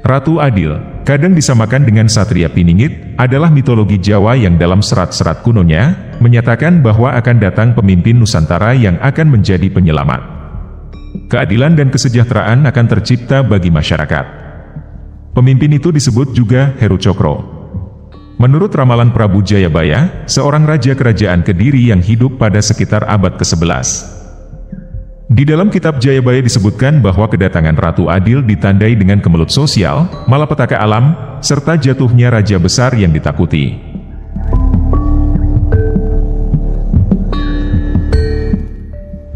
Ratu Adil, kadang disamakan dengan Satria Piningit, adalah mitologi Jawa yang dalam serat-serat kunonya, menyatakan bahwa akan datang pemimpin Nusantara yang akan menjadi penyelamat. Keadilan dan kesejahteraan akan tercipta bagi masyarakat. Pemimpin itu disebut juga Heru Cokro. Menurut ramalan Prabu Jayabaya, seorang raja kerajaan Kediri yang hidup pada sekitar abad ke-11. Di dalam kitab Jayabaya disebutkan bahwa kedatangan Ratu Adil ditandai dengan kemelut sosial, malapetaka alam, serta jatuhnya raja besar yang ditakuti.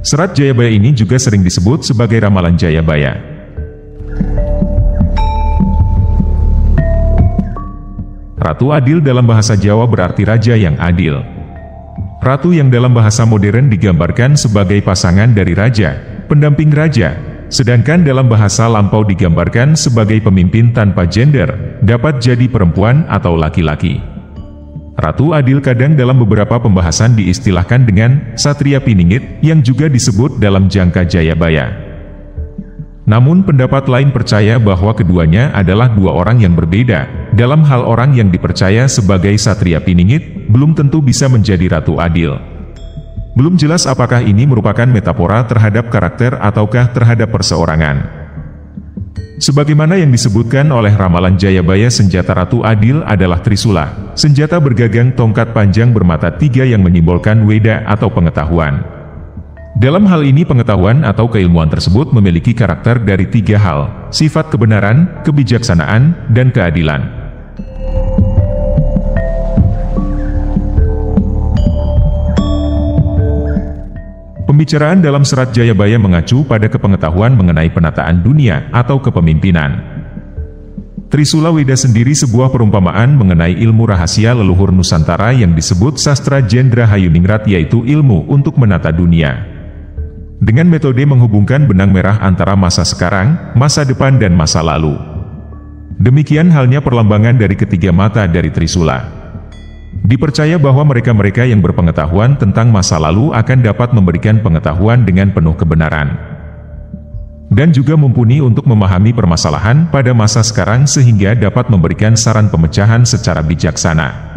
Serat Jayabaya ini juga sering disebut sebagai ramalan Jayabaya. Ratu Adil dalam bahasa Jawa berarti raja yang adil. Ratu yang dalam bahasa modern digambarkan sebagai pasangan dari raja, pendamping raja, sedangkan dalam bahasa lampau digambarkan sebagai pemimpin tanpa gender, dapat jadi perempuan atau laki-laki. Ratu Adil kadang dalam beberapa pembahasan diistilahkan dengan Satria Piningit yang juga disebut dalam jangka Jayabaya. Namun pendapat lain percaya bahwa keduanya adalah dua orang yang berbeda. Dalam hal orang yang dipercaya sebagai Satria Piningit, belum tentu bisa menjadi Ratu Adil. Belum jelas apakah ini merupakan metafora terhadap karakter ataukah terhadap perseorangan. Sebagaimana yang disebutkan oleh ramalan Jayabaya, senjata Ratu Adil adalah Trisula, senjata bergagang tongkat panjang bermata tiga yang menyimbolkan weda atau pengetahuan. Dalam hal ini pengetahuan atau keilmuan tersebut memiliki karakter dari tiga hal, sifat kebenaran, kebijaksanaan, dan keadilan. Pembicaraan dalam serat Jayabaya mengacu pada kepengetahuan mengenai penataan dunia atau kepemimpinan. Trisula Weda sendiri sebuah perumpamaan mengenai ilmu rahasia leluhur Nusantara yang disebut sastra Jendra Hayuningrat, yaitu ilmu untuk menata dunia. Dengan metode menghubungkan benang merah antara masa sekarang, masa depan dan masa lalu. Demikian halnya perlambangan dari ketiga mata dari Trisula. Dipercaya bahwa mereka-mereka yang berpengetahuan tentang masa lalu akan dapat memberikan pengetahuan dengan penuh kebenaran. Dan juga mumpuni untuk memahami permasalahan pada masa sekarang sehingga dapat memberikan saran pemecahan secara bijaksana.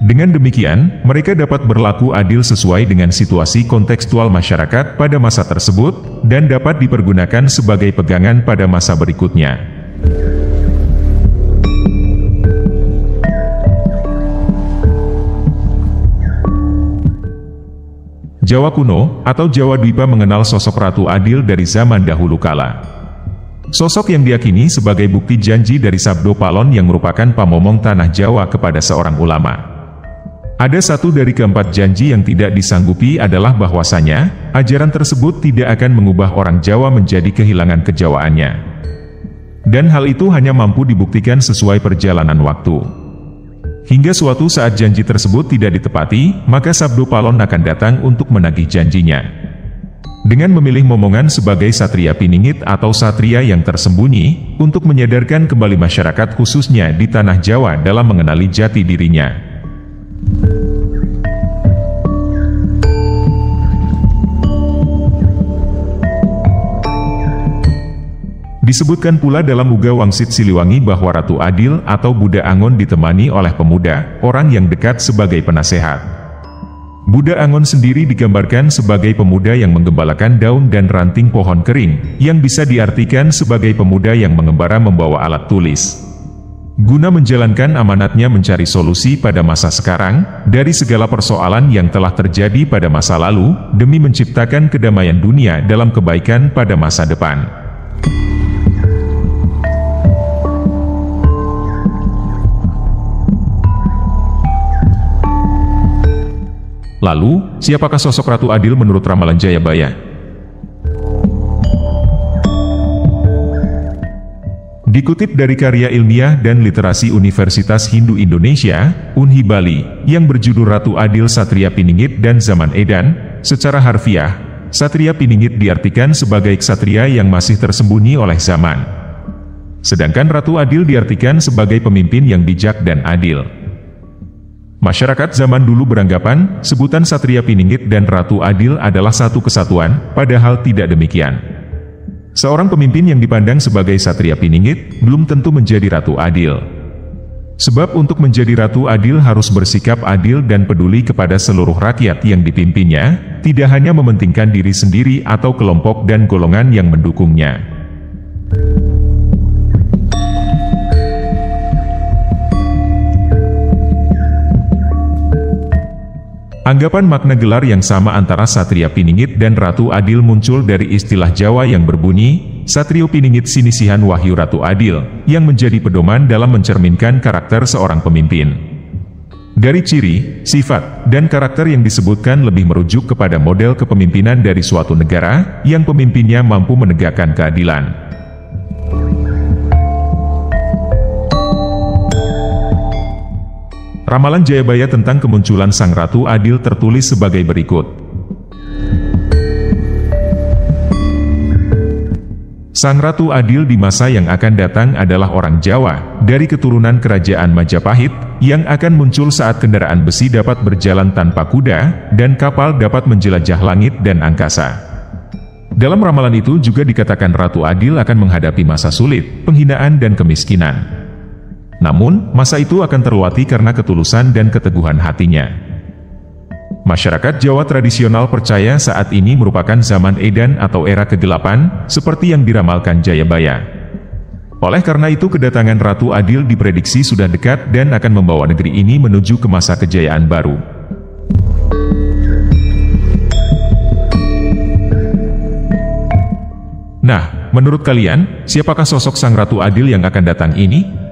Dengan demikian, mereka dapat berlaku adil sesuai dengan situasi kontekstual masyarakat pada masa tersebut, dan dapat dipergunakan sebagai pegangan pada masa berikutnya. Jawa kuno, atau Jawa Dwipa mengenal sosok Ratu Adil dari zaman dahulu kala. Sosok yang diyakini sebagai bukti janji dari Sabdo Palon yang merupakan pamomong tanah Jawa kepada seorang ulama. Ada satu dari keempat janji yang tidak disanggupi adalah bahwasanya, ajaran tersebut tidak akan mengubah orang Jawa menjadi kehilangan kejawaannya. Dan hal itu hanya mampu dibuktikan sesuai perjalanan waktu. Hingga suatu saat janji tersebut tidak ditepati, maka Sabdo Palon akan datang untuk menagih janjinya. Dengan memilih momongan sebagai Satria Piningit atau Satria yang tersembunyi, untuk menyadarkan kembali masyarakat khususnya di tanah Jawa dalam mengenali jati dirinya. Disebutkan pula dalam Uga Wangsit Siliwangi bahwa Ratu Adil atau Buddha Angon ditemani oleh pemuda, orang yang dekat sebagai penasehat. Buddha Angon sendiri digambarkan sebagai pemuda yang menggembalakan daun dan ranting pohon kering, yang bisa diartikan sebagai pemuda yang mengembara membawa alat tulis. Guna menjalankan amanatnya mencari solusi pada masa sekarang, dari segala persoalan yang telah terjadi pada masa lalu, demi menciptakan kedamaian dunia dalam kebaikan pada masa depan. Lalu, siapakah sosok Ratu Adil menurut ramalan Jayabaya? Dikutip dari karya ilmiah dan literasi Universitas Hindu Indonesia, Unhi Bali, yang berjudul Ratu Adil Satria Piningit dan Zaman Edan, secara harfiah, Satria Piningit diartikan sebagai ksatria yang masih tersembunyi oleh zaman. Sedangkan Ratu Adil diartikan sebagai pemimpin yang bijak dan adil. Masyarakat zaman dulu beranggapan, sebutan Satria Piningit dan Ratu Adil adalah satu kesatuan, padahal tidak demikian. Seorang pemimpin yang dipandang sebagai Satria Piningit belum tentu menjadi Ratu Adil. Sebab untuk menjadi Ratu Adil harus bersikap adil dan peduli kepada seluruh rakyat yang dipimpinnya, tidak hanya mementingkan diri sendiri atau kelompok dan golongan yang mendukungnya. Anggapan makna gelar yang sama antara Satria Piningit dan Ratu Adil muncul dari istilah Jawa yang berbunyi, Satrio Piningit Sinisihan Wahyu Ratu Adil, yang menjadi pedoman dalam mencerminkan karakter seorang pemimpin. Dari ciri, sifat, dan karakter yang disebutkan lebih merujuk kepada model kepemimpinan dari suatu negara, yang pemimpinnya mampu menegakkan keadilan. Ramalan Jayabaya tentang kemunculan Sang Ratu Adil tertulis sebagai berikut. Sang Ratu Adil di masa yang akan datang adalah orang Jawa, dari keturunan kerajaan Majapahit, yang akan muncul saat kendaraan besi dapat berjalan tanpa kuda, dan kapal dapat menjelajah langit dan angkasa. Dalam ramalan itu juga dikatakan Ratu Adil akan menghadapi masa sulit, penghinaan dan kemiskinan. Namun, masa itu akan terlewati karena ketulusan dan keteguhan hatinya. Masyarakat Jawa tradisional percaya saat ini merupakan zaman edan atau era kegelapan, seperti yang diramalkan Jayabaya. Oleh karena itu kedatangan Ratu Adil diprediksi sudah dekat dan akan membawa negeri ini menuju ke masa kejayaan baru. Nah, menurut kalian, siapakah sosok Sang Ratu Adil yang akan datang ini?